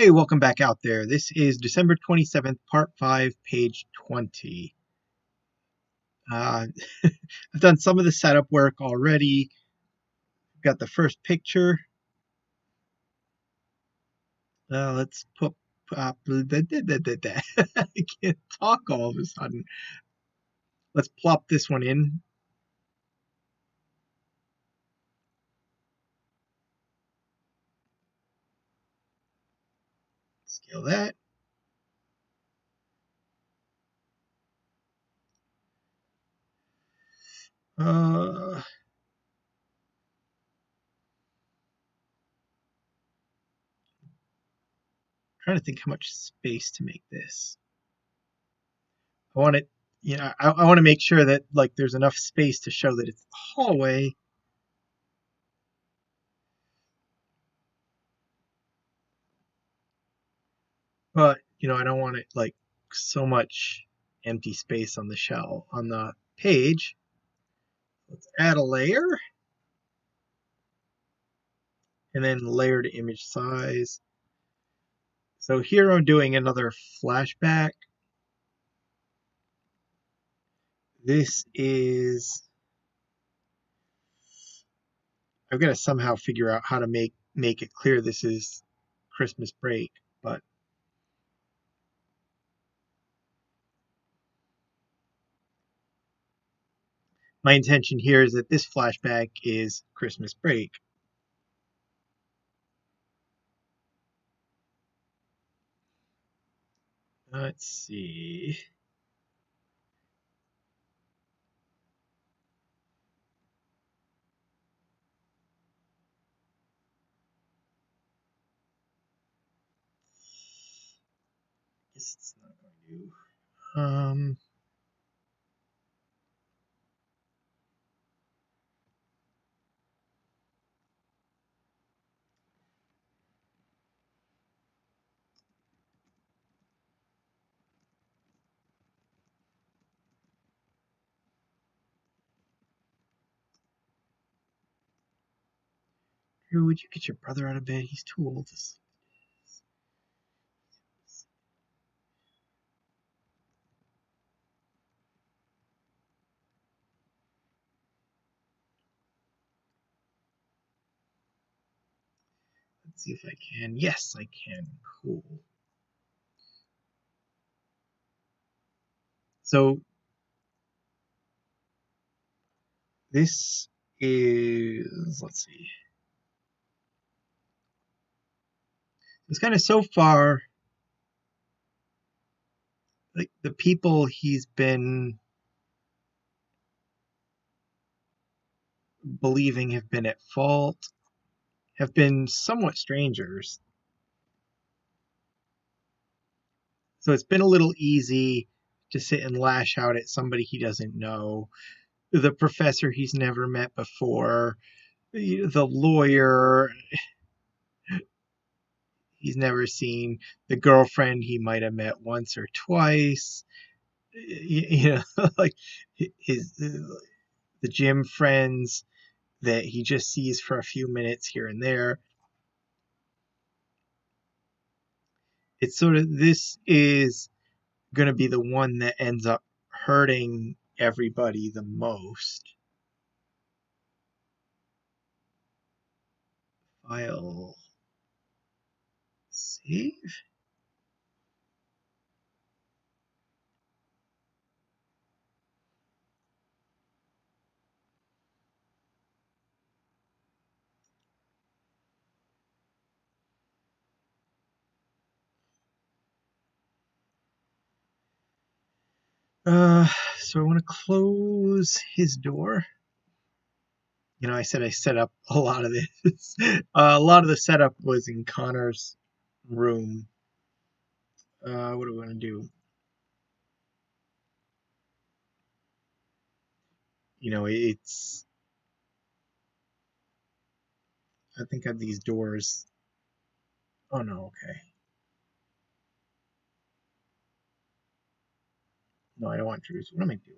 Hey, welcome back out there. This is December 27th, part 5, page 20. Uh, I've done some of the setup work already. Got the first picture. Let's put. I can't talk all of a sudden. Let's plop this one in. Scale that. Uh, Trying to think how much space to make this. I want it. I want to make sure that there's enough space to show that it's the hallway. But, I don't want it so much empty space on the shell on the page. Let's add a layer and then layer to image size. So here I'm doing another flashback. This is, I've got to somehow figure out how to make it clear this is Christmas break, but my intention here is that this flashback is Christmas break. Let's see. Guess it's not going to. Drew, would you get your brother out of bed? He's too old to sleep. Let's see if I can. Yes, I can. Cool. So this is, let's see. It's kind of so far, like the people he's been believing have been at fault have been somewhat strangers. So it's been a little easy to sit and lash out at somebody he doesn't know. The professor he's never met before, the lawyer he's never seen, the girlfriend he might have met once or twice, like his the gym friends that he just sees for a few minutes here and there. It's sort of, this is going to be the one that ends up hurting everybody the most. File save. So I want to close his door. I said I set up a lot of this. A lot of the setup was in Connor's room. What do we want to do? It's, I think, of these doors. Oh no, okay. No, I don't want Drew's. What am I doing?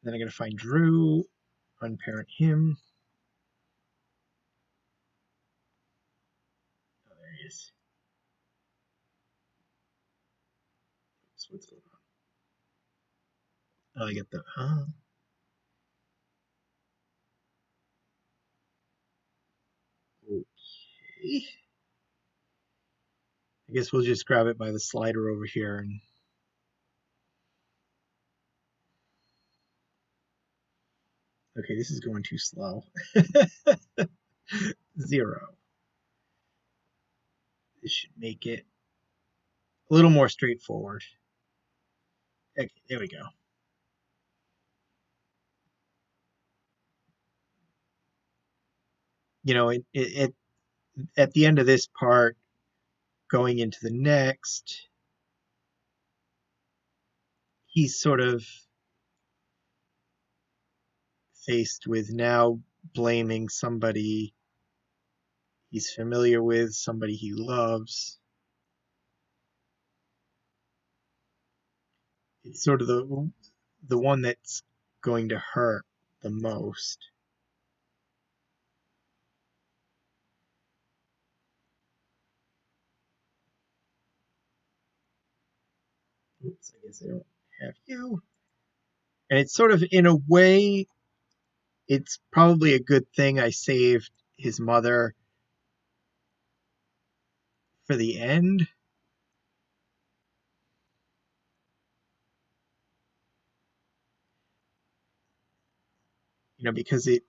Then I gotta find Drew, unparent him. Oh, there he is. Oops, what's going on? Oh, I get the, okay. I guess we'll just grab it by the slider over here and okay, this is going too slow. 0. This should make it a little more straightforward. Okay, there we go. You know, at the end of this part, going into the next, he's sort of faced with now blaming somebody he's familiar with, somebody he loves. It's sort of the one that's going to hurt the most. Oops, I guess I don't have you. And it's sort of, in a way, it's probably a good thing I saved his mother for the end. You know, because it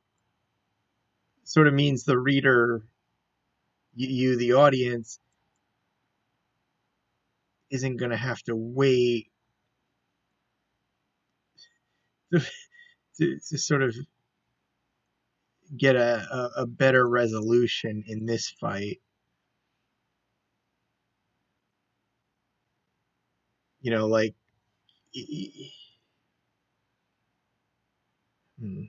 sort of means the reader, you the audience, isn't going to have to wait to, to sort of get a better resolution in this fight. You know, like, hmm,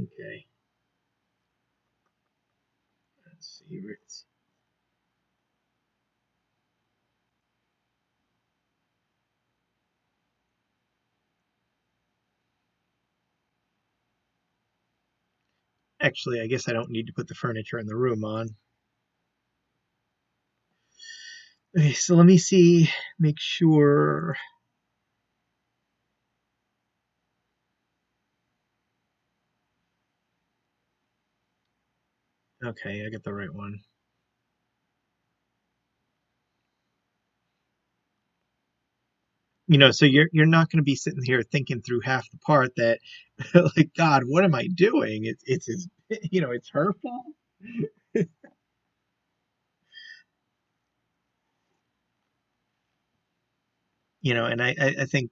okay, that's favorites. Actually, I guess I don't need to put the furniture in the room on. Okay, so let me see, make sure. Okay, I got the right one. You know, so you're not going to be sitting here thinking through half the part that, like, God, what am I doing? It's his, you know, it's her fault. You know, and I think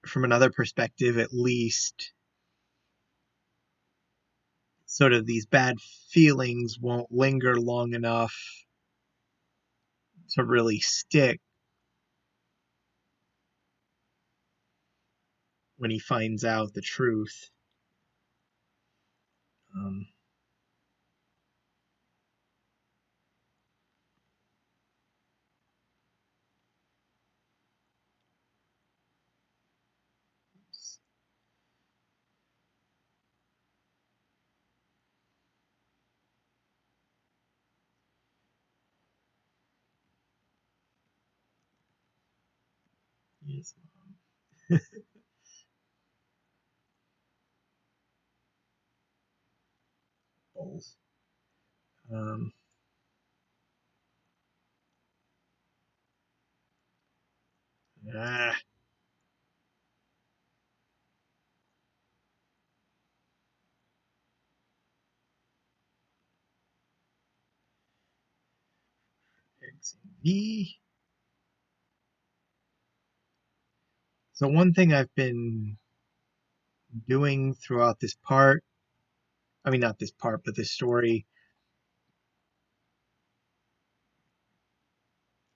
from another perspective, at least, sort of these bad feelings won't linger long enough to really stick when he finds out the truth. Um, yes, balls. Um, ah, X and V. So one thing I've been doing throughout this part, I mean, not this part, but this story,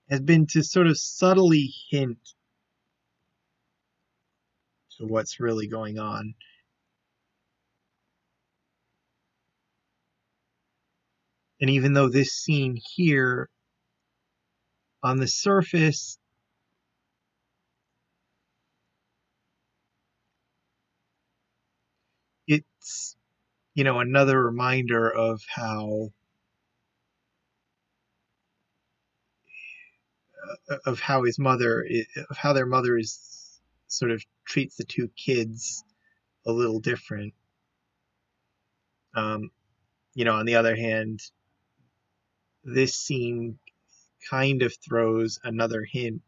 has been to sort of subtly hint to what's really going on. And even though this scene here on the surface, it's, another reminder of how his mother, of how their mother is sort of treats the two kids a little different. Um, on the other hand, this scene kind of throws another hint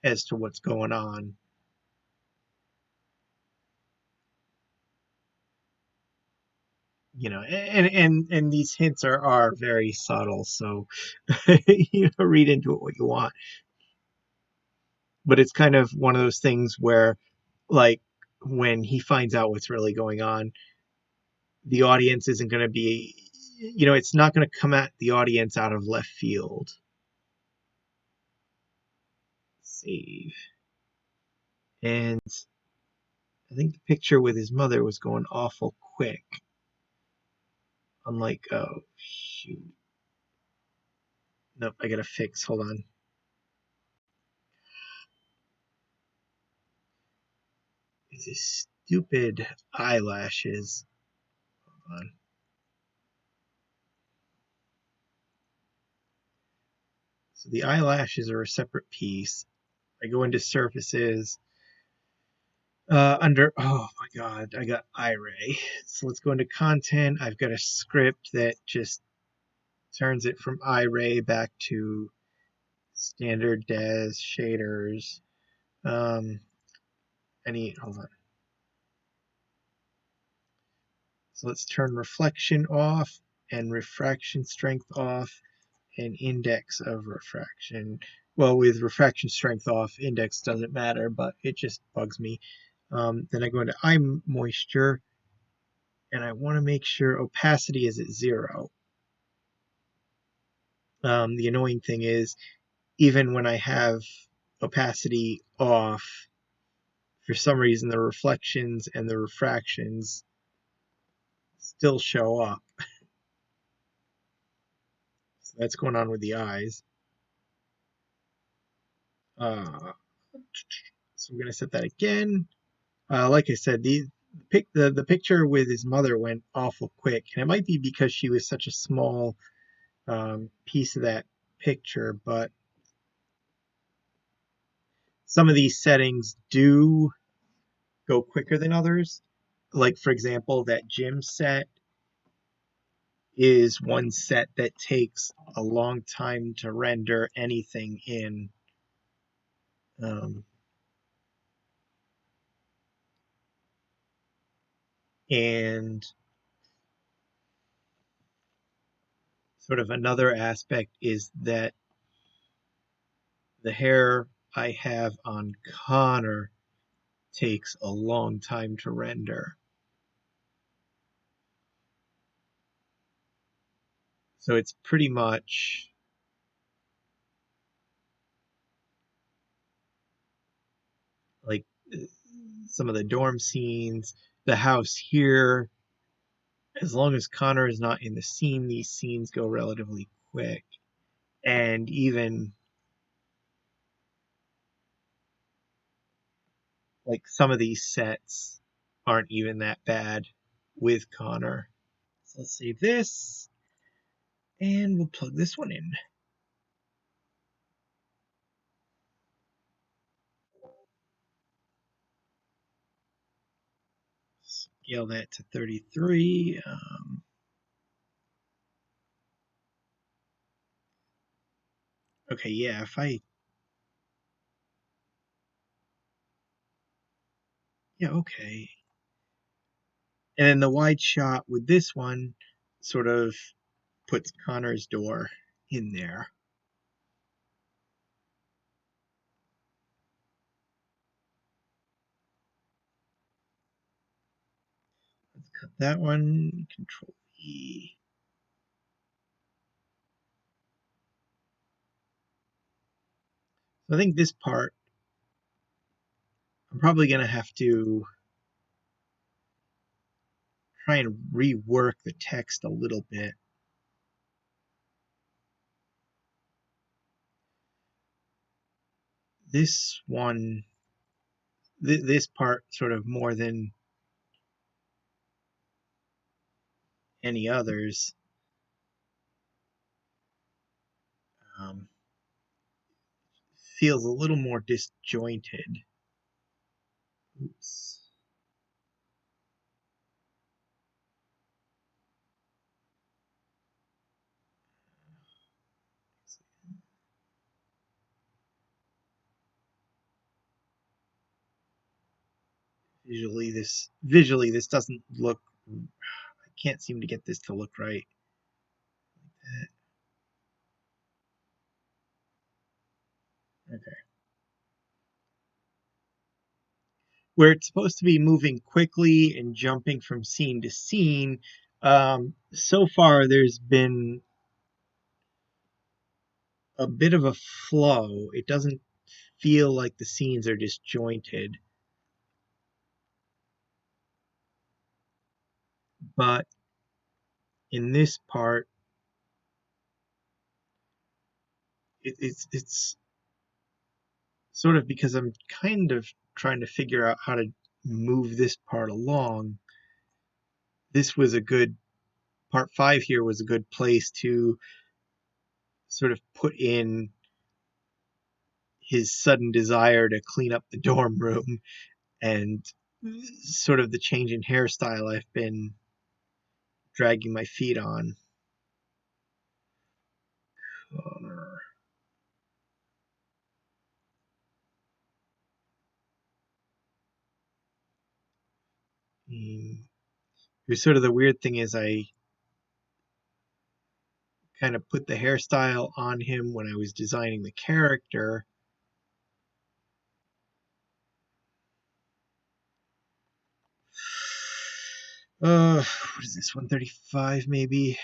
as to what's going on. And these hints are very subtle, so read into it what you want. But it's kind of one of those things where, like, when he finds out what's really going on, the audience isn't going to be, it's not going to come at the audience out of left field. Save. And I think the picture with his mother was going awful quick. Unlike, oh, shoot. Nope, I gotta fix. Hold on. It's these stupid eyelashes. Hold on. So the eyelashes are a separate piece. I go into surfaces. Under, oh my god, I got iRay. So let's go into content. I've got a script that just turns it from iRay back to standard des shaders. Hold on. So let's turn reflection off and refraction strength off and index of refraction. Well, with refraction strength off, index doesn't matter, but it just bugs me. Then I go into eye moisture, and I want to make sure opacity is at 0. The annoying thing is, even when I have opacity off, for some reason the reflections and the refractions still show up. So that's going on with the eyes. So we're going to set that again. Like I said, the picture with his mother went awful quick, and it might be because she was such a small piece of that picture, but some of these settings do go quicker than others. Like, for example, that gym set is one set that takes a long time to render anything in. Um, and sort of another aspect is that the hair I have on Connor takes a long time to render. So it's pretty much like some of the dorm scenes, the house here. As long as Connor is not in the scene, these scenes go relatively quick. And even like some of these sets aren't even that bad with Connor. So let's save this and we'll plug this one in. Scale that to 33. Okay, yeah, yeah, okay. And then the wide shot with this one sort of puts Connor's door in there. Let's cut that one, Control E. So I think this part, I'm probably going to have to try and rework the text a little bit. this one, this part sort of more than any others, um, feels a little more disjointed. Oops. Visually this doesn't look. I can't seem to get this to look right. Okay. Where it's supposed to be moving quickly and jumping from scene to scene, so far there's been a bit of a flow. It doesn't feel like the scenes are disjointed, but in this part, it's sort of because I'm kind of trying to figure out how to move this part along. This was a good part 5 here was a good place to sort of put in his sudden desire to clean up the dorm room and sort of the change in hairstyle I've been dragging my feet on. Here's sort of the weird thing is I kind of put the hairstyle on him when I was designing the character. What is this, 135 maybe?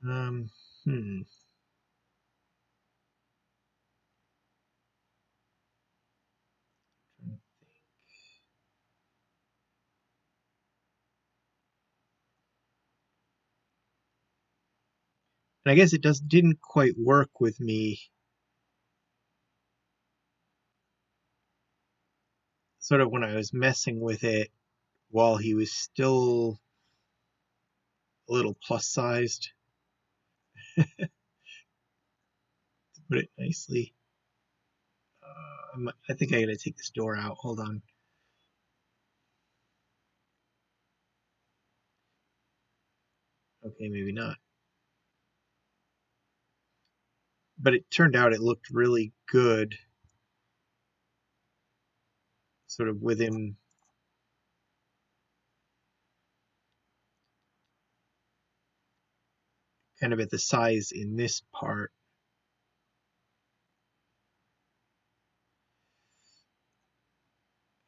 Um, hmm. And I guess it just didn't quite work with me sort of when I was messing with it while he was still a little plus sized, to put it nicely. I think I gotta take this door out. Hold on. Okay, maybe not. But it turned out it looked really good, sort of with him kind of at the size in this part.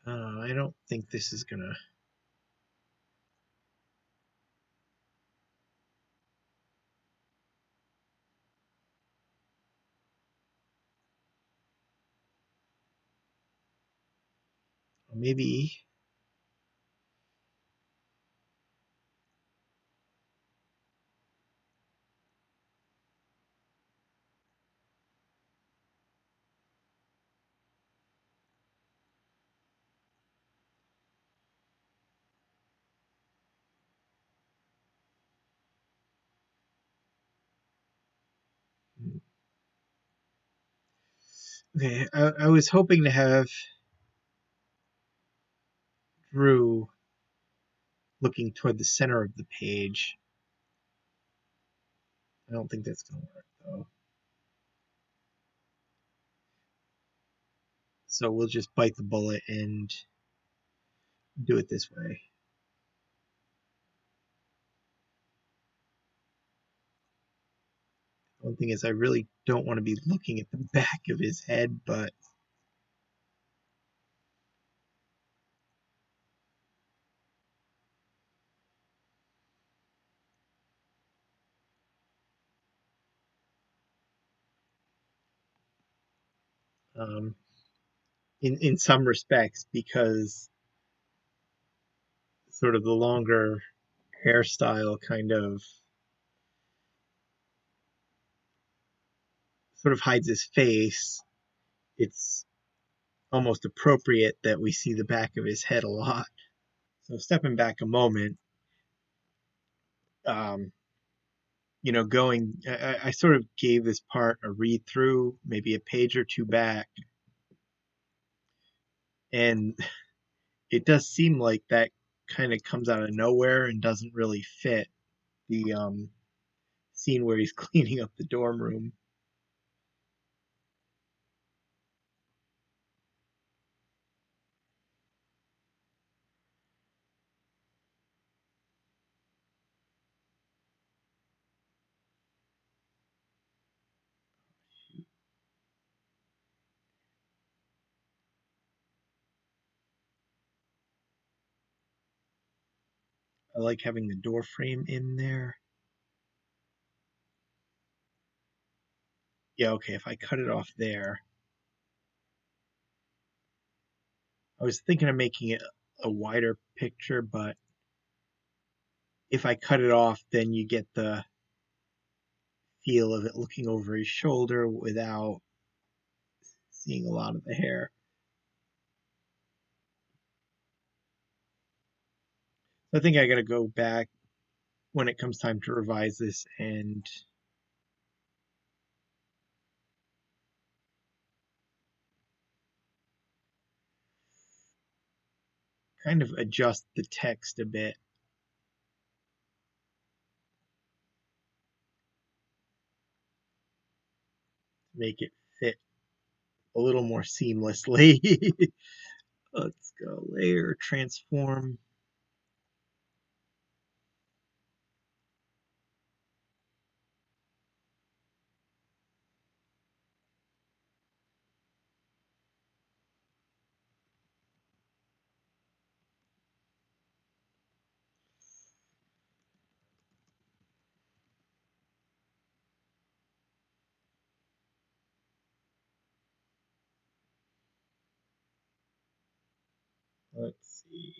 I don't think this is gonna. Maybe. Okay, I was hoping to have Drew looking toward the center of the page. I don't think that's gonna work though. So we'll just bite the bullet and do it this way. One thing is I really don't want to be looking at the back of his head, but um, in some respects, because sort of the longer hairstyle kind of sort of hides his face. It's almost appropriate that we see the back of his head a lot. So stepping back a moment, um, going, I sort of gave this part a read through, maybe a page or two back, and it does seem like that kind of comes out of nowhere and doesn't really fit the scene where he's cleaning up the dorm room. I like having the door frame in there. Yeah, okay, if I cut it off there, I was thinking of making it a wider picture, but if I cut it off, then you get the feel of it looking over his shoulder without seeing a lot of the hair. So I think I got to go back when it comes time to revise this and kind of adjust the text a bit to make it fit a little more seamlessly. Let's go layer, transform. Let's see.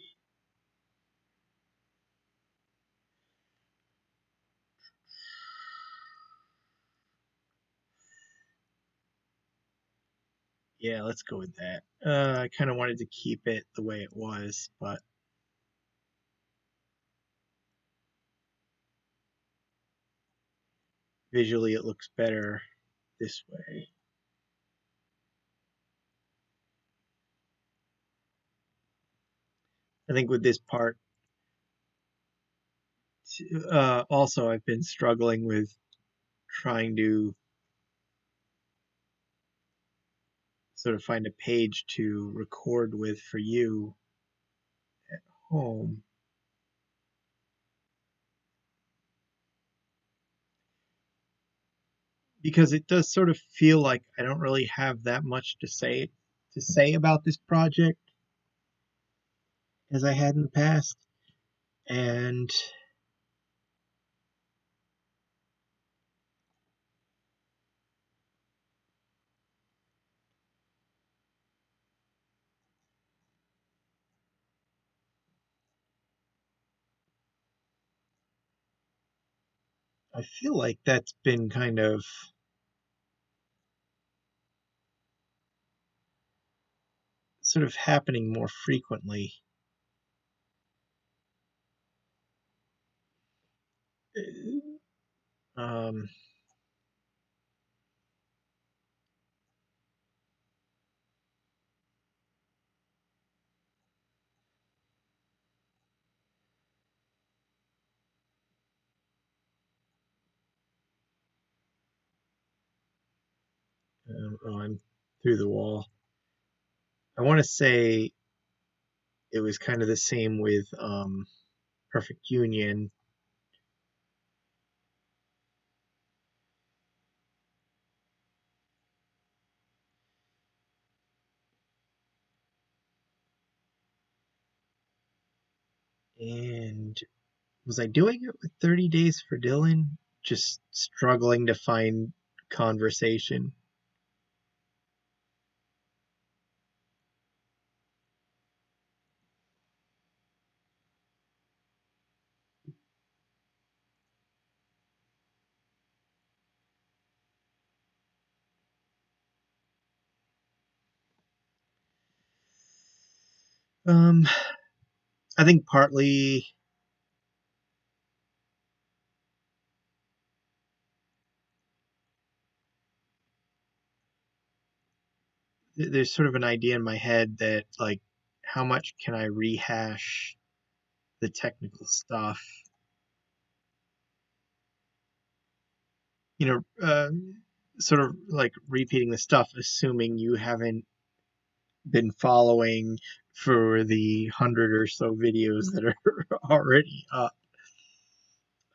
Yeah, let's go with that. I kind of wanted to keep it the way it was, but visually it looks better this way. I think with this part, also I've been struggling with trying to sort of find a page to record with for you at home. Because it does sort of feel like I don't really have that much to say about this project as I had in the past. And I feel like that's been kind of sort of happening more frequently. Um, oh, I'm through the wall. I want to say it was kind of the same with Perfect Union. And was I doing it with 30 Days for Dylan? Just struggling to find conversation. I think partly there's sort of an idea in my head that, like, how much can I rehash the technical stuff? You know, sort of like repeating the stuff, assuming you haven't been following for the 100 or so videos that are already up.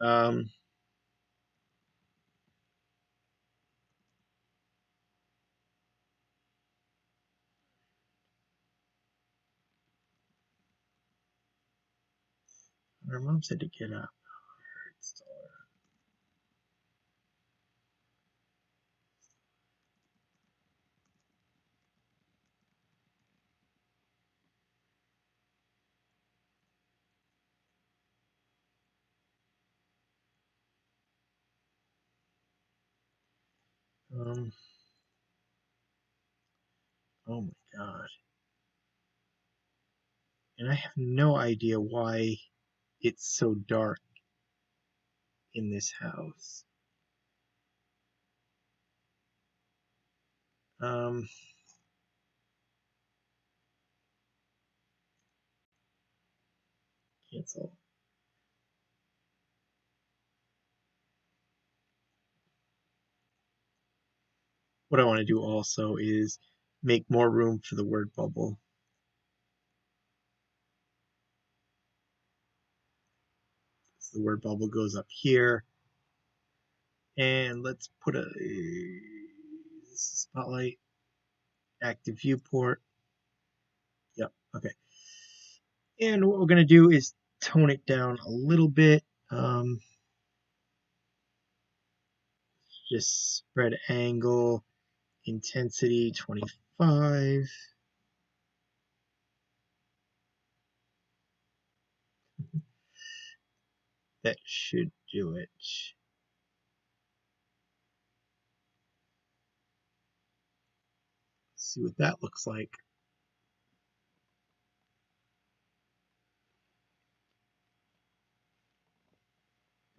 Um, our mom said to get up. Um, oh my god. And I have no idea why it's so dark in this house. Um, cancel. What I want to do also is make more room for the word bubble. So the word bubble goes up here. And let's put a spotlight, active viewport. Yep, okay. And what we're going to do is tone it down a little bit. Just spread angle, intensity 25. That should do it. Let's see what that looks like.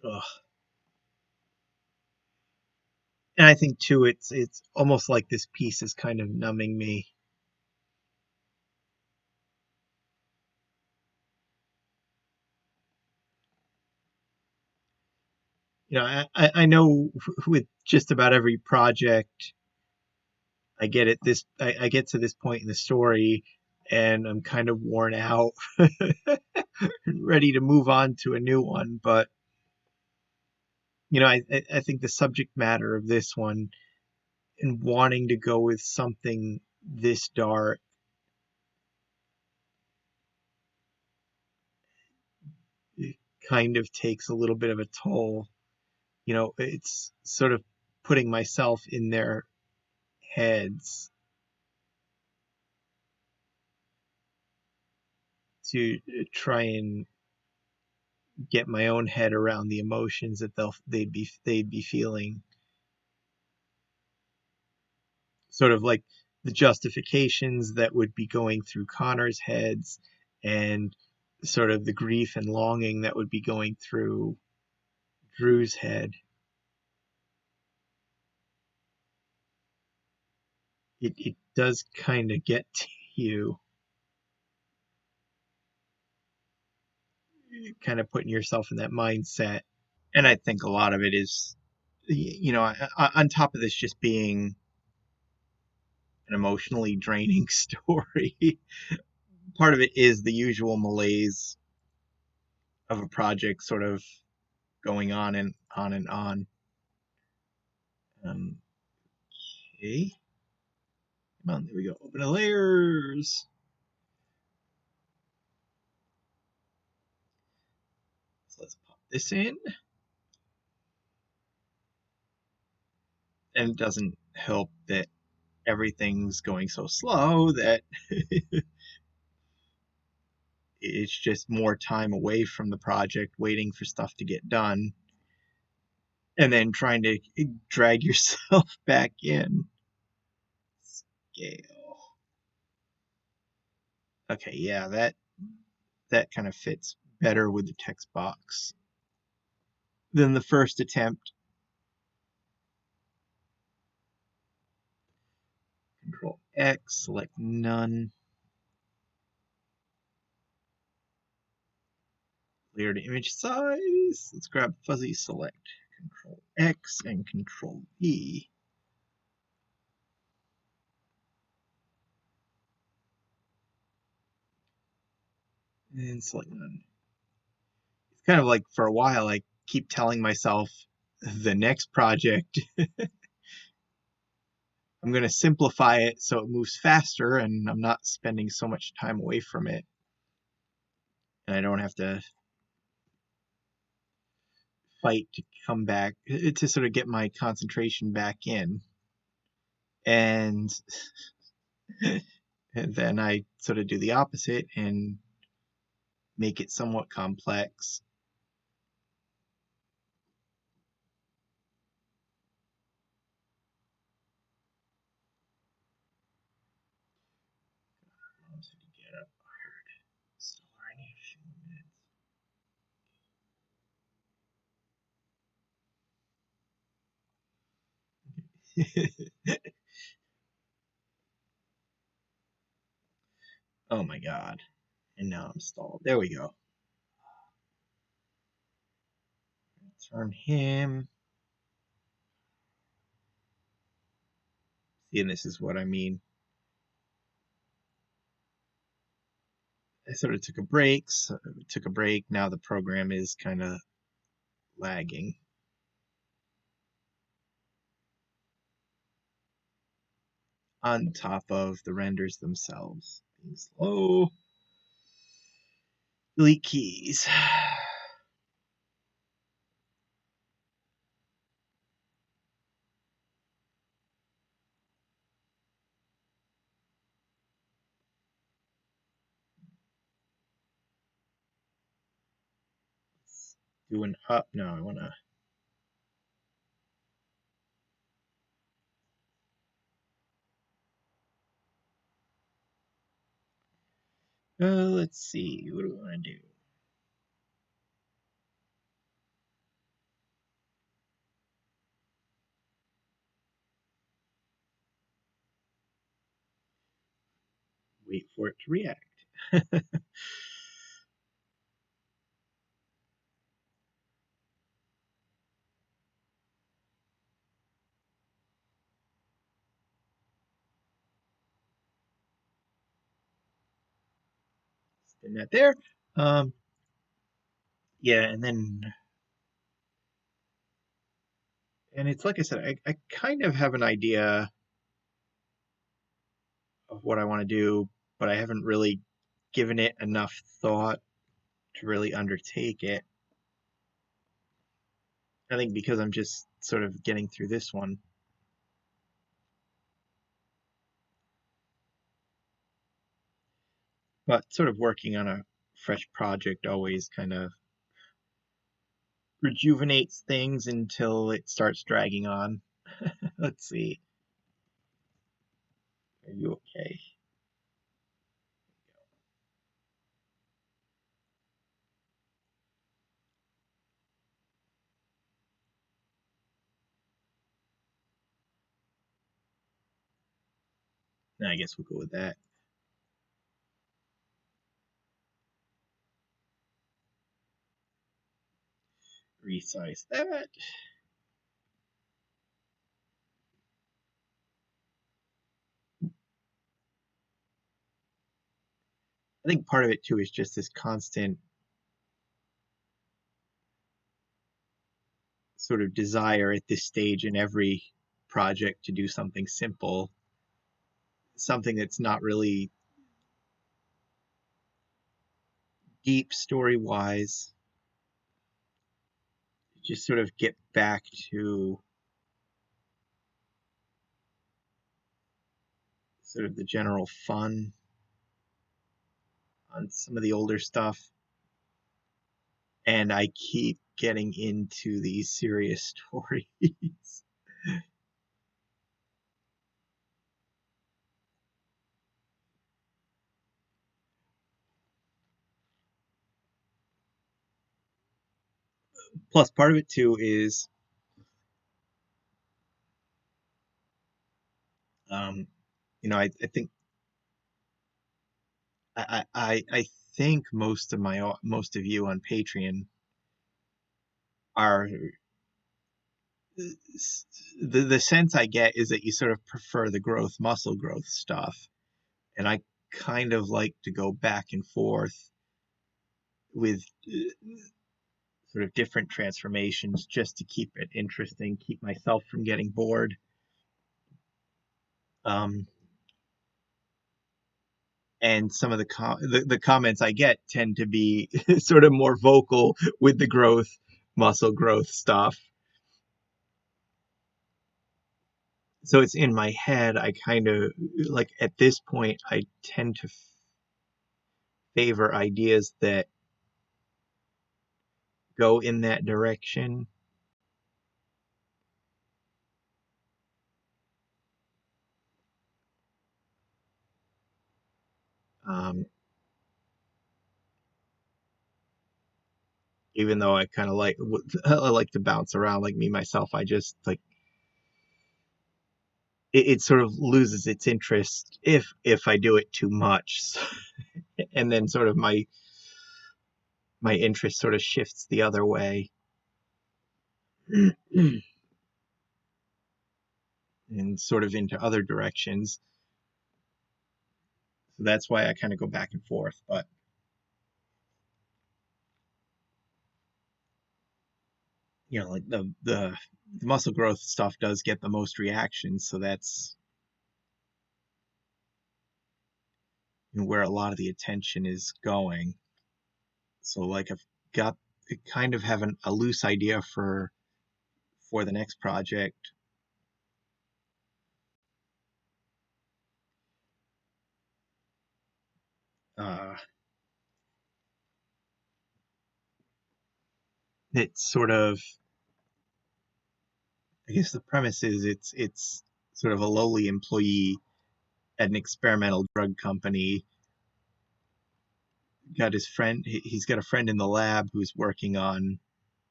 Ugh. And I think too, it's almost like this piece is kind of numbing me. You know, I know with just about every project, I get to this point in the story, and I'm kind of worn out, ready to move on to a new one. But you know, I think the subject matter of this one and wanting to go with something this dark, it kind of takes a little bit of a toll. You know, it's sort of putting myself in their heads to try and get my own head around the emotions that they'd be feeling. Sort of like the justifications that would be going through Connor's heads, and sort of the grief and longing that would be going through Drew's head. It does kind of get to you, kind of putting yourself in that mindset. And I think a lot of it is, you know, on top of this just being an emotionally draining story, part of it is the usual malaise of a project sort of going on and on and on. Um, okay. Come on, there we go. Open the layers. So let's pop this in. And it doesn't help that everything's going so slow that it's just more time away from the project waiting for stuff to get done, and then trying to drag yourself back in. Scale. Okay, yeah, that kind of fits better with the text box than the first attempt. Control X, select none. Clear to image size. Let's grab fuzzy select. Control X and Control V. And select none. It's kind of like for a while I keep telling myself the next project I'm going to simplify it so it moves faster and I'm not spending so much time away from it. And I don't have to fight to come back, to sort of get my concentration back in. And, and then I sort of do the opposite and make it somewhat complex. Get up, I heard. Still already a few minutes. Oh my god. And now I'm stalled. There we go. Turn him. See, and this is what I mean. I sort of took a break. Now the program is kind of lagging. On top of the renders themselves being slow. Delete keys. Do an up. No, I want to. Let's see. What do we want to do? Wait for it to react. Spin that there. Yeah, and then, and it's like I said, I kind of have an idea of what I want to do, but I haven't really given it enough thought to really undertake it. I think because I'm just sort of getting through this one. But sort of working on a fresh project always kind of rejuvenates things until it starts dragging on. Let's see. Are you okay? I guess we'll go with that. Resize that. I think part of it too is just this constant sort of desire at this stage in every project to do something simple, something that's not really deep story wise. Just sort of get back to sort of the general fun on some of the older stuff. And I keep getting into these serious stories. plus part of it too is um, I think I think most of you on Patreon are the sense I get is that you sort of prefer the growth muscle growth stuff, and I kind of like to go back and forth with sort of different transformations just to keep it interesting, keep myself from getting bored. Um, and some of the comments I get tend to be sort of more vocal with the growth muscle growth stuff. So it's in my head. I kind of like at this point I tend to favor ideas that go in that direction. Um, Even though I kind of like I like to bounce around, like me myself, I just like it sort of loses its interest if I do it too much. And then sort of my interest sort of shifts the other way. And sort of into other directions. So that's why I kind of go back and forth. But like the muscle growth stuff does get the most reactions, so that's where a lot of the attention is going. So like I've got I kind of have a loose idea for the next project. Uh, it's sort of I guess the premise is it's sort of a lowly employee at an experimental drug company. Got his friend. He's got a friend in the lab who's working on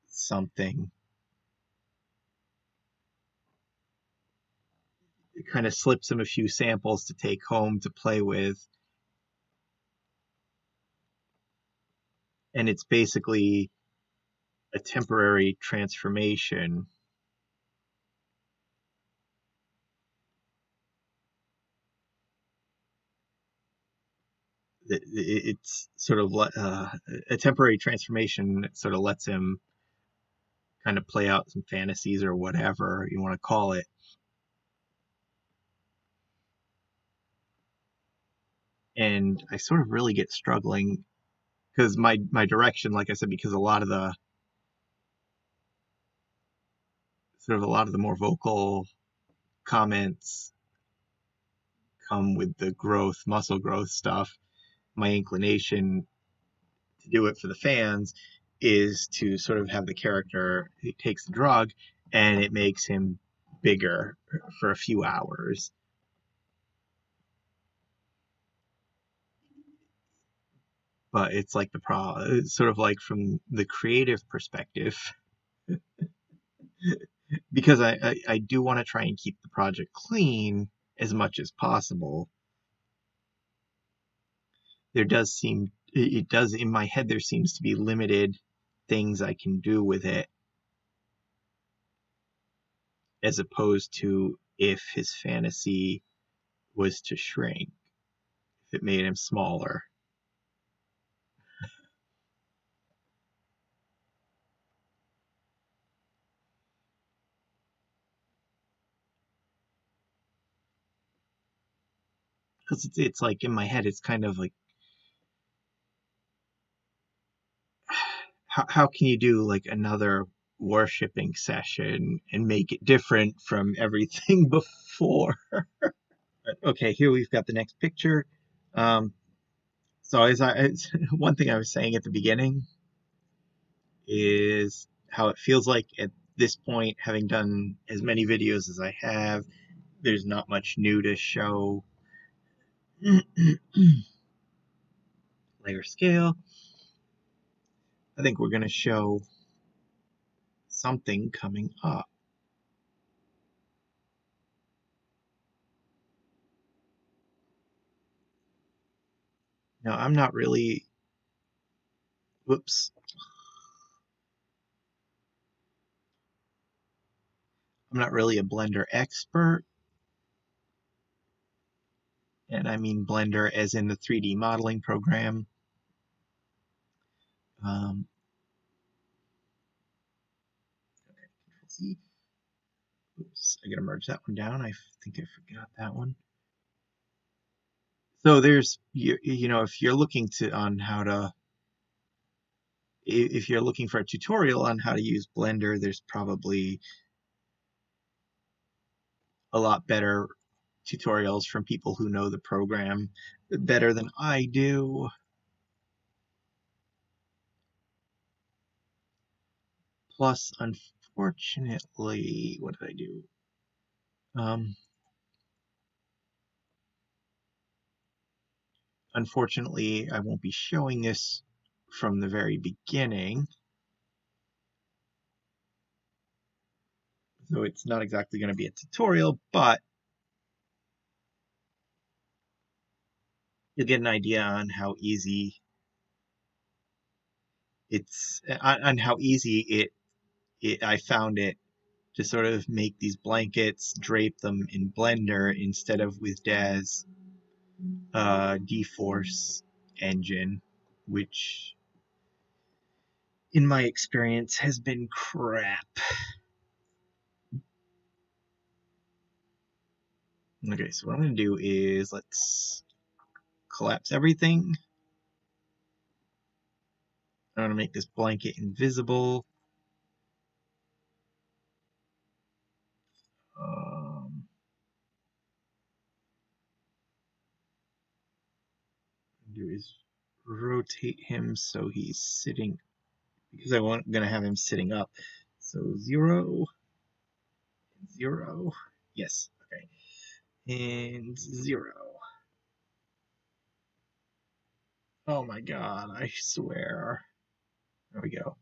something. It kind of slips him a few samples to take home to play with, and it's basically a temporary transformation. It's sort of a temporary transformation that sort of lets him kind of play out some fantasies or whatever you want to call it. And I sort of really get struggling because my direction, like I said, because a lot of the more vocal comments come with the growth, muscle growth stuff. My inclination to do it for the fans is to sort of have the character he takes the drug and it makes him bigger for a few hours. But it's like it's sort of like from the creative perspective, because I do want to try and keep the project clean as much as possible. There does seem it does in my head there seems to be limited things I can do with it, as opposed to if his fantasy was to shrink, if it made him smaller. Because it's like in my head, it's kind of like, how can you do like another worshipping session and make it different from everything before? Okay, here we've got the next picture. Um, so one thing I was saying at the beginning is how it feels like at this point, having done as many videos as I have, there's not much new to show. Layer scale. I think we're going to show something coming up. Now, I'm not really, whoops, I'm not really a Blender expert, and I mean Blender as in the 3D modeling program. See, oops, I gotta merge that one down. I think I forgot that one. So there's, you know, if you're looking to on how to, if you're looking for a tutorial on how to use Blender, there's probably a lot better tutorials from people who know the program better than I do. Plus, unfortunately, what did I do? Unfortunately, I won't be showing this from the very beginning. So it's not exactly going to be a tutorial, but you'll get an idea on how easy on how easy I found it to sort of make these blankets, drape them in Blender instead of with Daz D-Force engine, which in my experience has been crap. Okay, so what I'm going to do is let's collapse everything. I'm going to make this blanket invisible. Do is rotate him so he's sitting, because I'm going to have him sitting up. So 0, 0, yes, okay, and 0. Oh my god, I swear. There we go.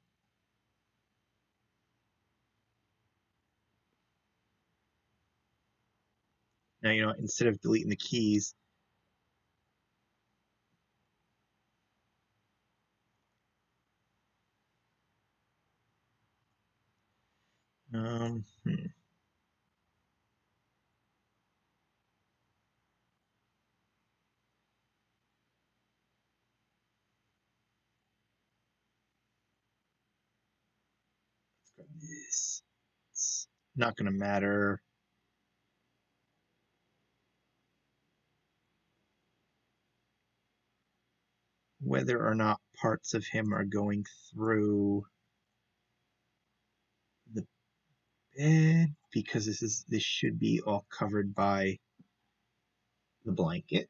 Now, you know, instead of deleting the keys, um, hmm. This. It's not going to matter whether or not parts of him are going through the bed, because this should be all covered by the blanket.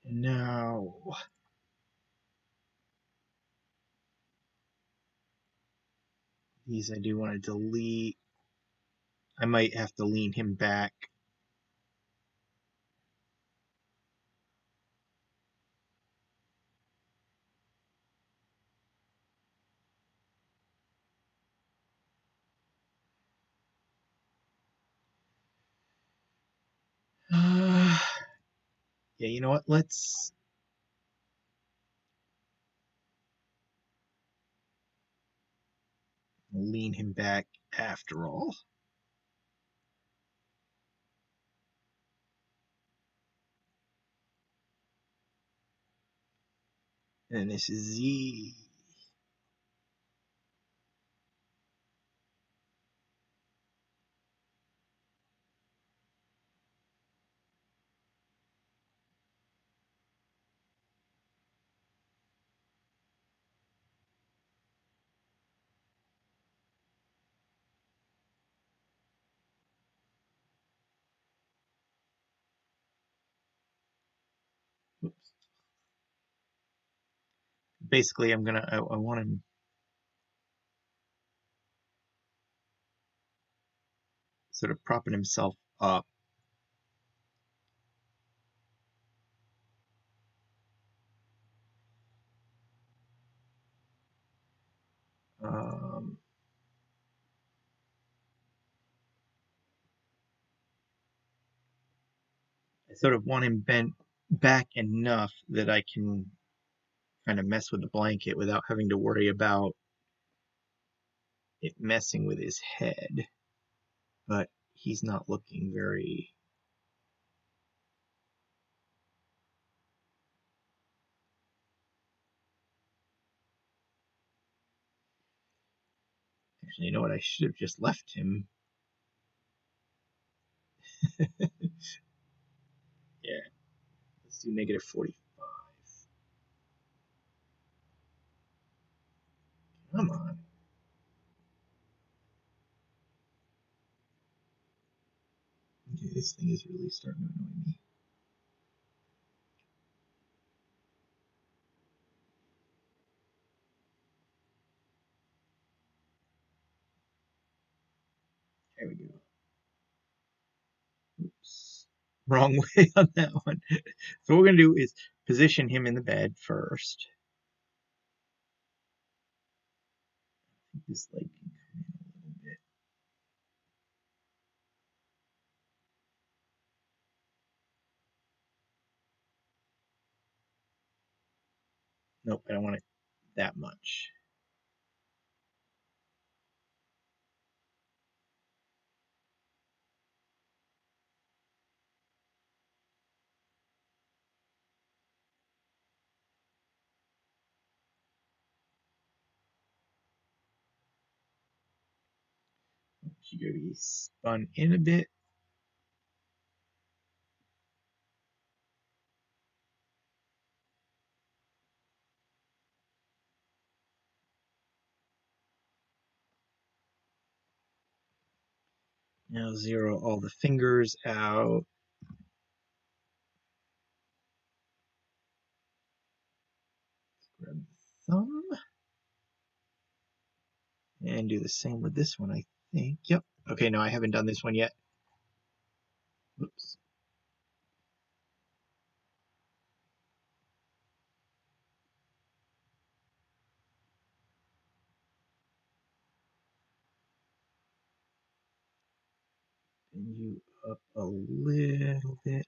And now these I do want to delete. I might have to lean him back. Yeah, you know what? Let's lean him back after all. And this is Z. Basically, I want him sort of propping himself up. Um, I sort of want him bent back enough that I can kind of mess with the blanket without having to worry about it messing with his head. But he's not looking very. Actually, you know what? I should have just left him. Yeah, let's do negative 45. Come on. Okay, this thing is really starting to annoy me. There we go. Oops. Wrong way on that one. So what we're going to do is position him in the bed first. This leg can come in a little bit. Nope, I don't want it that much. She gotta be spun in a bit. Now zero all the fingers out. Grab the thumb. And do the same with this one, I think. Yep. Okay, no, I haven't done this one yet. Oops. Bend you up a little bit.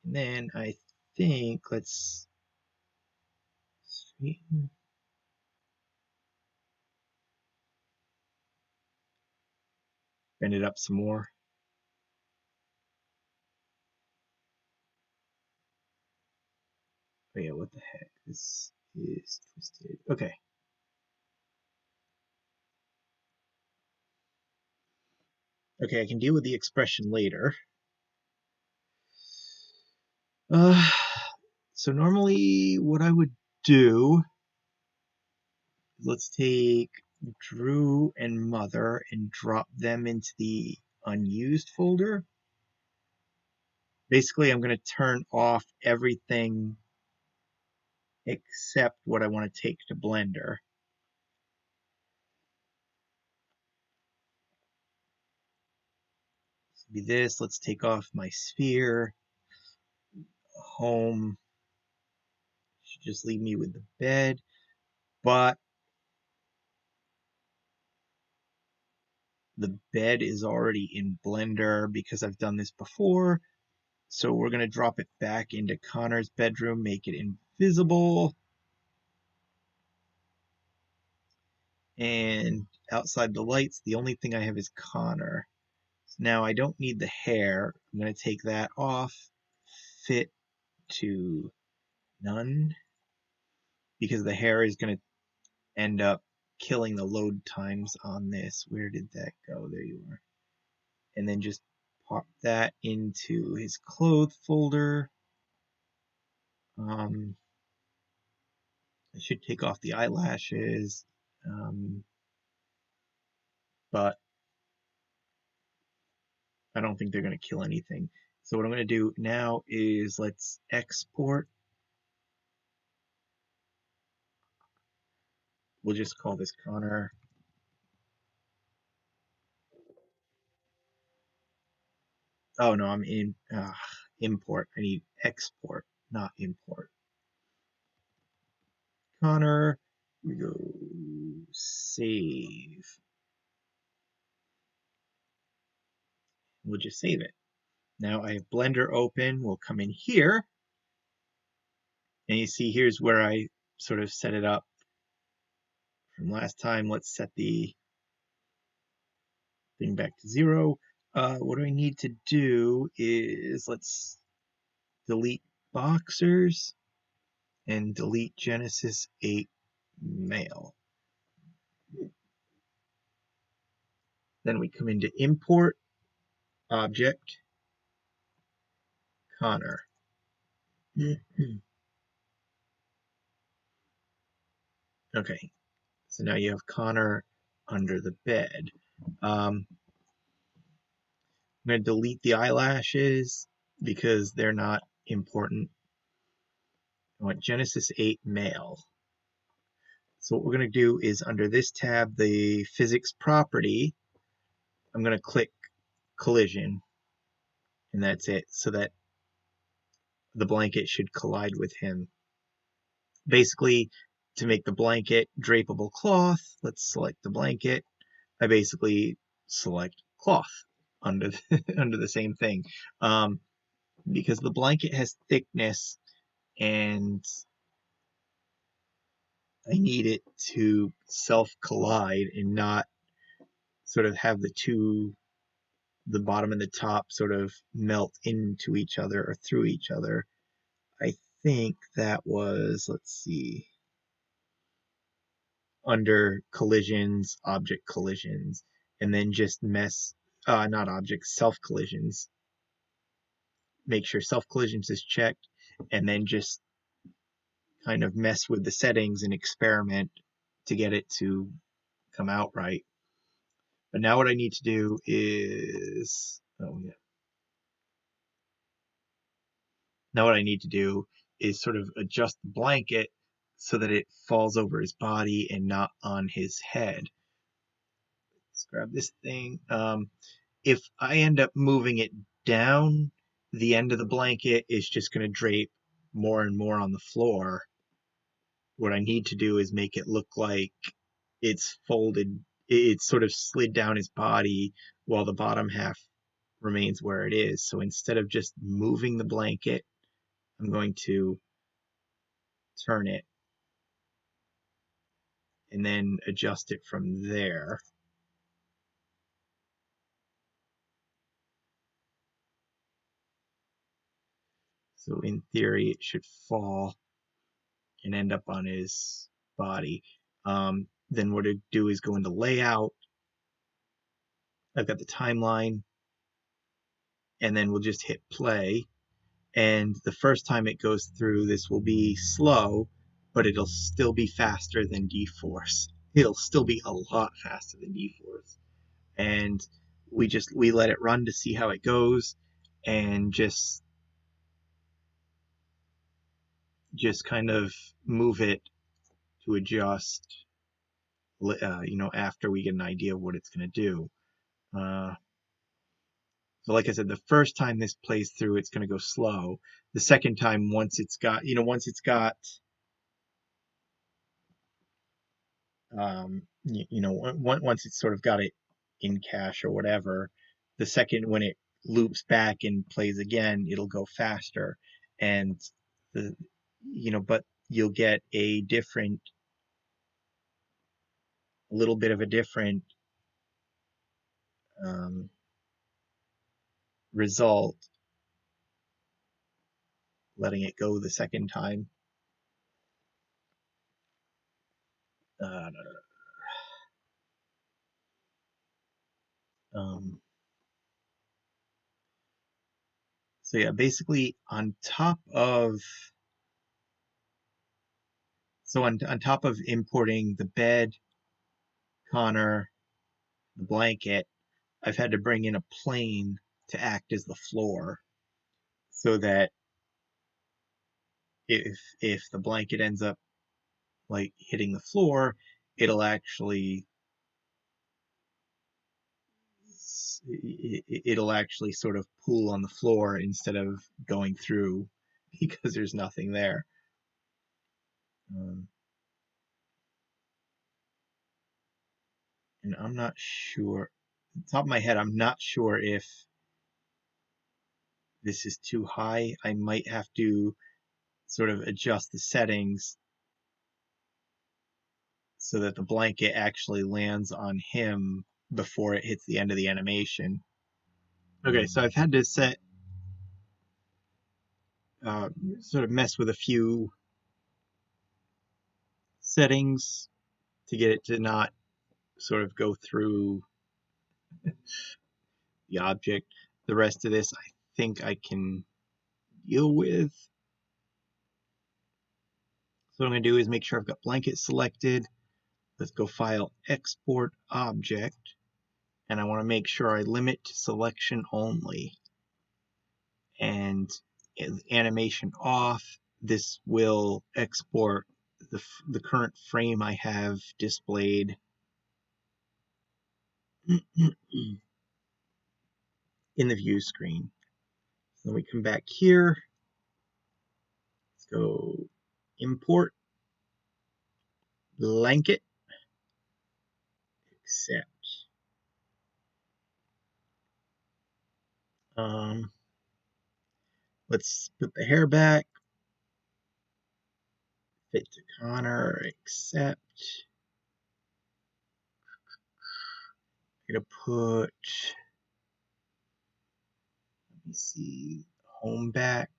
And then I think let's straighten. Bend it up some more. Oh yeah, what the heck? This is twisted. Okay. Okay, I can deal with the expression later. Uh, so normally what I would do, let's take Drew and Mother and drop them into the unused folder. Basically, I'm going to turn off everything except what I want to take to Blender. So be this. Let's take off my sphere. Home should just leave me with the bed. But the bed is already in Blender because I've done this before. So we're going to drop it back into Connor's bedroom, make it invisible. And outside the lights, the only thing I have is Connor. So now I don't need the hair. I'm going to take that off, fit to none, because the hair is going to end up killing the load times on this. Where did that go? There you are. And then just pop that into his clothes folder. I should take off the eyelashes, but I don't think they're going to kill anything. So what I'm going to do now is let's export. We'll just call this Connor. Oh no, I'm in import. I need export, not import. Connor. We go save. We'll just save it. Now I have Blender open. We'll come in here. And you see here's where I sort of set it up from last time. Let's set the thing back to 0. What do I need to do is let's delete boxers and delete Genesis 8 male. Then we come into import object Connor. Okay, so now you have Connor under the bed. I'm going to delete the eyelashes because they're not important. I want Genesis 8 male. So what we're going to do is under this tab, the physics property, I'm going to click collision, and that's it, so that the blanket should collide with him. Basically, to make the blanket drapable cloth, let's select the blanket. I basically select cloth under under the same thing, because the blanket has thickness, and I need it to self-collide and not sort of have the bottom and the top sort of melt into each other or through each other. I think that was, let's see, under collisions, object collisions, and then just not objects, self collisions. Make sure self collisions is checked, and then just kind of mess with the settings and experiment to get it to come out right. But now what I need to do is, now what I need to do is sort of adjust the blanket so that it falls over his body and not on his head. Let's grab this thing. If I end up moving it down, the end of the blanket is just going to drape more and more on the floor. What I need to do is make it look like it's folded, it's sort of slid down his body while the bottom half remains where it is. So instead of just moving the blanket, I'm going to turn it and then adjust it from there. So in theory, it should fall and end up on his body. Then what I do is go into layout. I've got the timeline, and then we'll just hit play. And the first time it goes through, this will be slow, but it'll still be faster than D-Force. It'll still be a lot faster than D-Force. And we let it run to see how it goes, and just kind of move it to adjust, after we get an idea of what it's going to do. So like I said, the first time this plays through, it's going to go slow. The second time, once it's got once it's sort of got it in cache or whatever, the second when it loops back and plays again, it'll go faster. And but you'll get a little bit of a different result letting it go the second time. So yeah, basically on top of importing the bed, Connor, the blanket, I've had to bring in a plane to act as the floor. so that if the blanket ends up like hitting the floor, it'll actually it'll actually sort of pool on the floor instead of going through because there's nothing there. Um, and I'm not sure, top of my head, I'm not sure if this is too high. I might have to sort of adjust the settings so that the blanket actually lands on him before it hits the end of the animation. Okay, so I've had to sort of mess with a few settings to get it to not sort of go through the object. The rest of this I think I can deal with. So what I'm going to do is make sure I've got blanket selected. Let's go File, Export Object. And I want to make sure I limit to selection only. And animation off, this will export the current frame I have displayed in the view screen. So we come back here. Let's go Import Blanket, Accept. Let's put the hair back. Fit to Connor, accept. I'm gonna put, let me see, home back.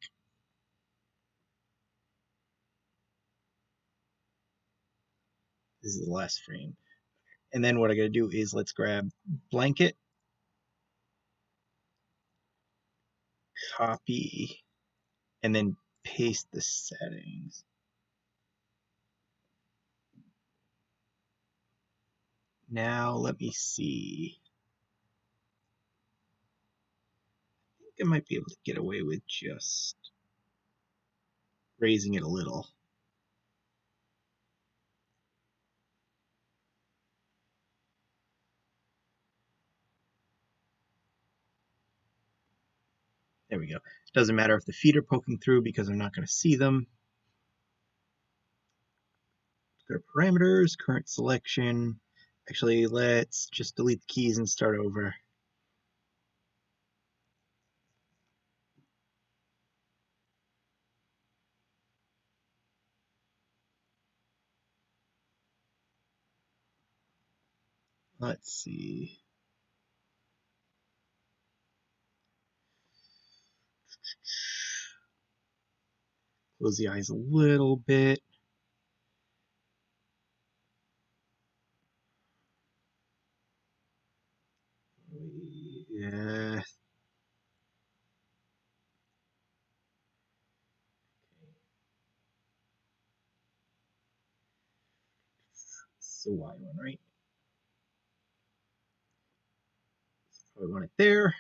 This is the last frame. And then what I gotta do is let's grab blanket, copy, and then paste the settings. Now let me see. I think I might be able to get away with just raising it a little. There we go. It doesn't matter if the feet are poking through because I'm not going to see them. Go to parameters, current selection. Actually, let's just delete the keys and start over. Let's see. Close the eyes a little bit. Yeah. It's the Y one, right? Probably want it there.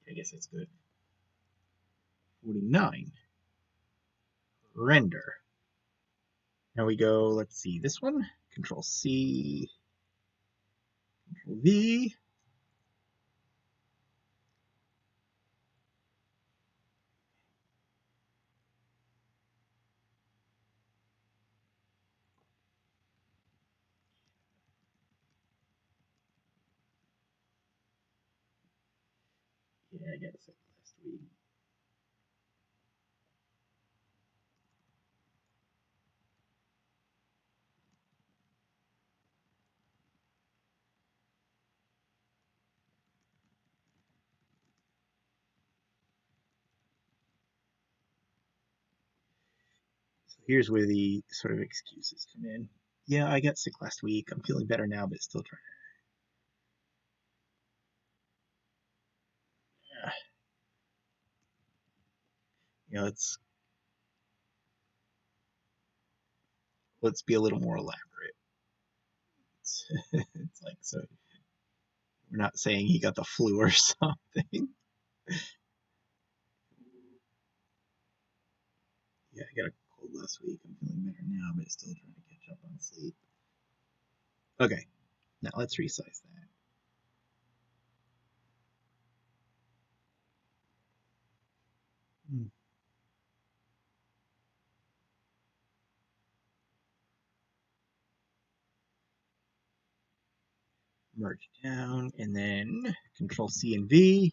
I guess that's good. 49. Render. Now we go, let's see, this one. Control C, Control V. Yeah, I got it set last week. So here's where the sort of excuses come in. Yeah, I got sick last week. I'm feeling better now, but still trying. Yeah. You know, let's be a little more elaborate. It's like, so we're not saying he got the flu or something. Yeah, I got a cold last week. I'm feeling better now, but still trying to catch up on sleep. Okay, now let's resize that. Merge down, and then Control C and V.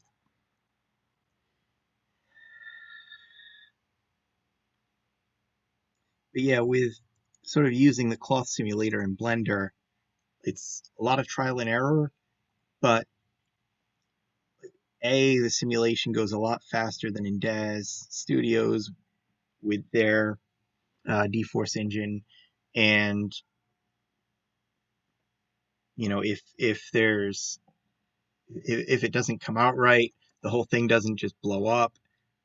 But yeah, with sort of using the cloth simulator in Blender, it's a lot of trial and error, but the simulation goes a lot faster than in DAZ Studios with their D-Force engine, and if it doesn't come out right, the whole thing doesn't just blow up.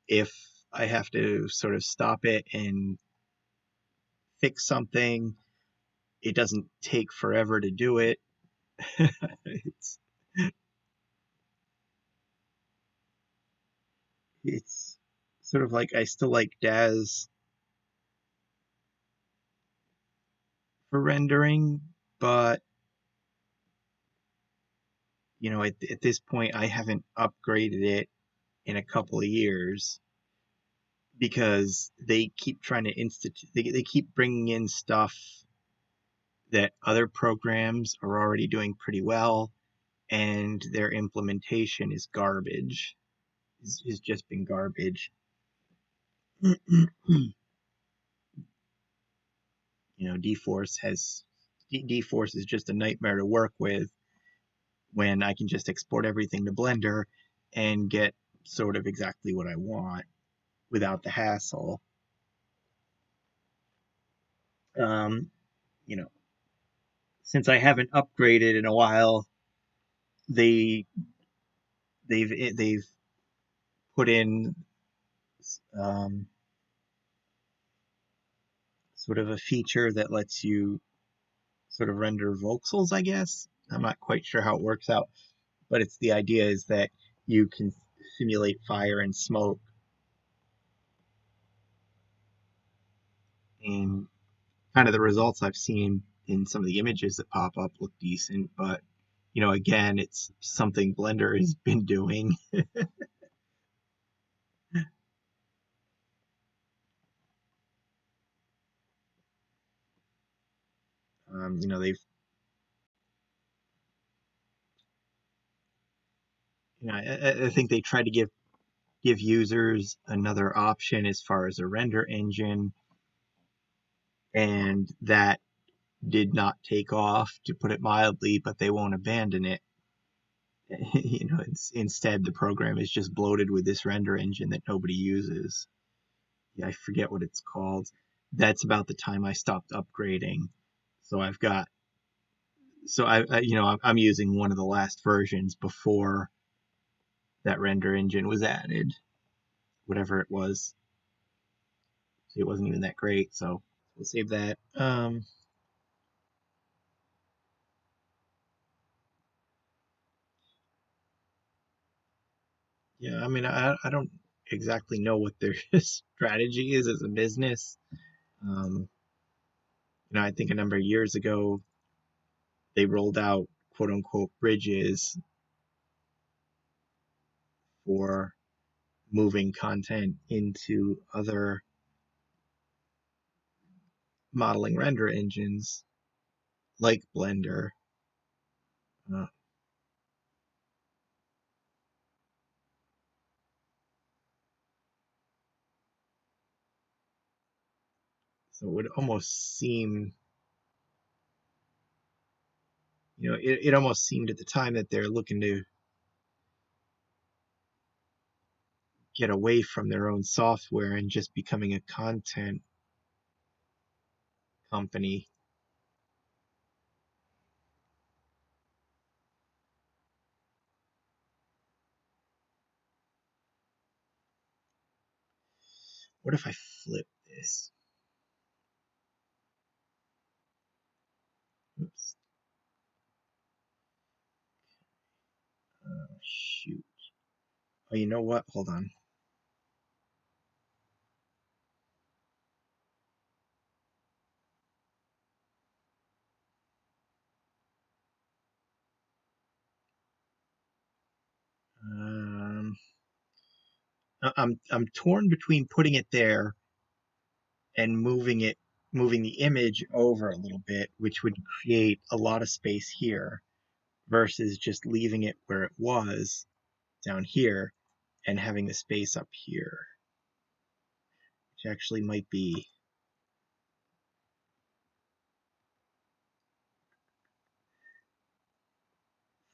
If I have to sort of stop it and fix something, it doesn't take forever to do it. it's it's sort of like I still like DAZ for rendering, but at this point I haven't upgraded it in a couple of years because they keep trying to they keep bringing in stuff that other programs are already doing pretty well, and their implementation is garbage. Has just been garbage. D-Force is just a nightmare to work with when I can just export everything to Blender and get sort of exactly what I want without the hassle. Um, you know, since I haven't upgraded in a while, they they've put in um, sort of a feature that lets you sort of render voxels, I guess. I'm not quite sure how it works out, but it's the idea is that you can simulate fire and smoke, and kind of the results I've seen in some of the images that pop up look decent, but again, it's something Blender has been doing. They've, I think they try to give users another option as far as a render engine, and that did not take off, to put it mildly, but they won't abandon it. Instead, the program is just bloated with this render engine that nobody uses. Yeah, I forget what it's called. That's about the time I stopped upgrading. So I've got, so I'm using one of the last versions before that render engine was added, whatever it was. So it wasn't even that great. So we'll save that. Yeah, I mean, I don't exactly know what their strategy is as a business. Um, I think a number of years ago they rolled out quote unquote bridges for moving content into other modeling render engines like Blender. Uh, so it would almost seem, it almost seemed at the time that they're looking to get away from their own software and just becoming a content company. What if I flip this? Oops. Oh, you know what? Hold on. Um, I'm torn between putting it there and moving the image over a little bit, which would create a lot of space here, versus just leaving it where it was down here and having the space up here, which actually might be.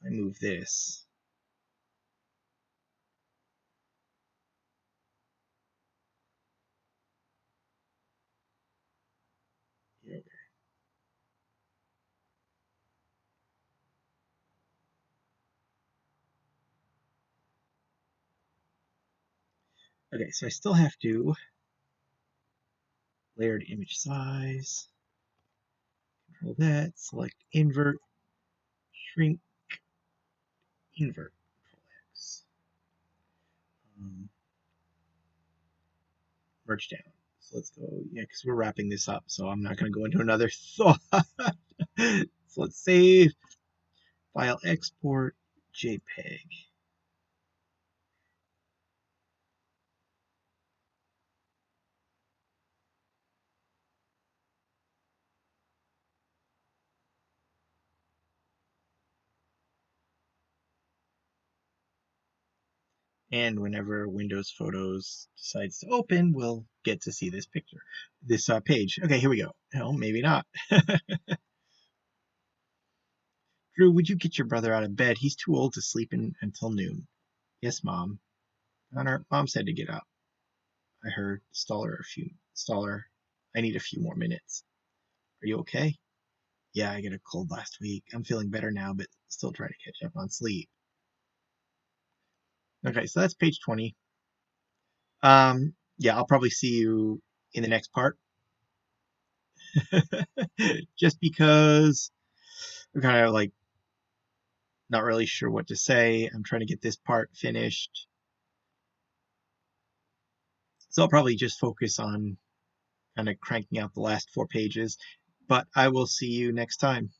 If I move this. Yeah. Okay, so I still have to layered image size, control that, select invert, shrink, invert, control X. Merge down. So let's go, yeah, because we're wrapping this up, so I'm not going to go into another thought. So let's save, file export, JPEG. And whenever Windows Photos decides to open, we'll get to see this picture, this page. Okay, here we go. Hell, maybe not. Drew, would you get your brother out of bed? He's too old to sleep until noon. Yes, Mom. Connor, Mom said to get up. I heard. Staller. I need a few more minutes. Are you okay? Yeah, I got a cold last week. I'm feeling better now, but still trying to catch up on sleep. Okay, so that's page 20. Yeah, I'll probably see you in the next part. Just because I'm kind of like not really sure what to say. I'm trying to get this part finished. So I'll probably just focus on kind of cranking out the last 4 pages. But I will see you next time.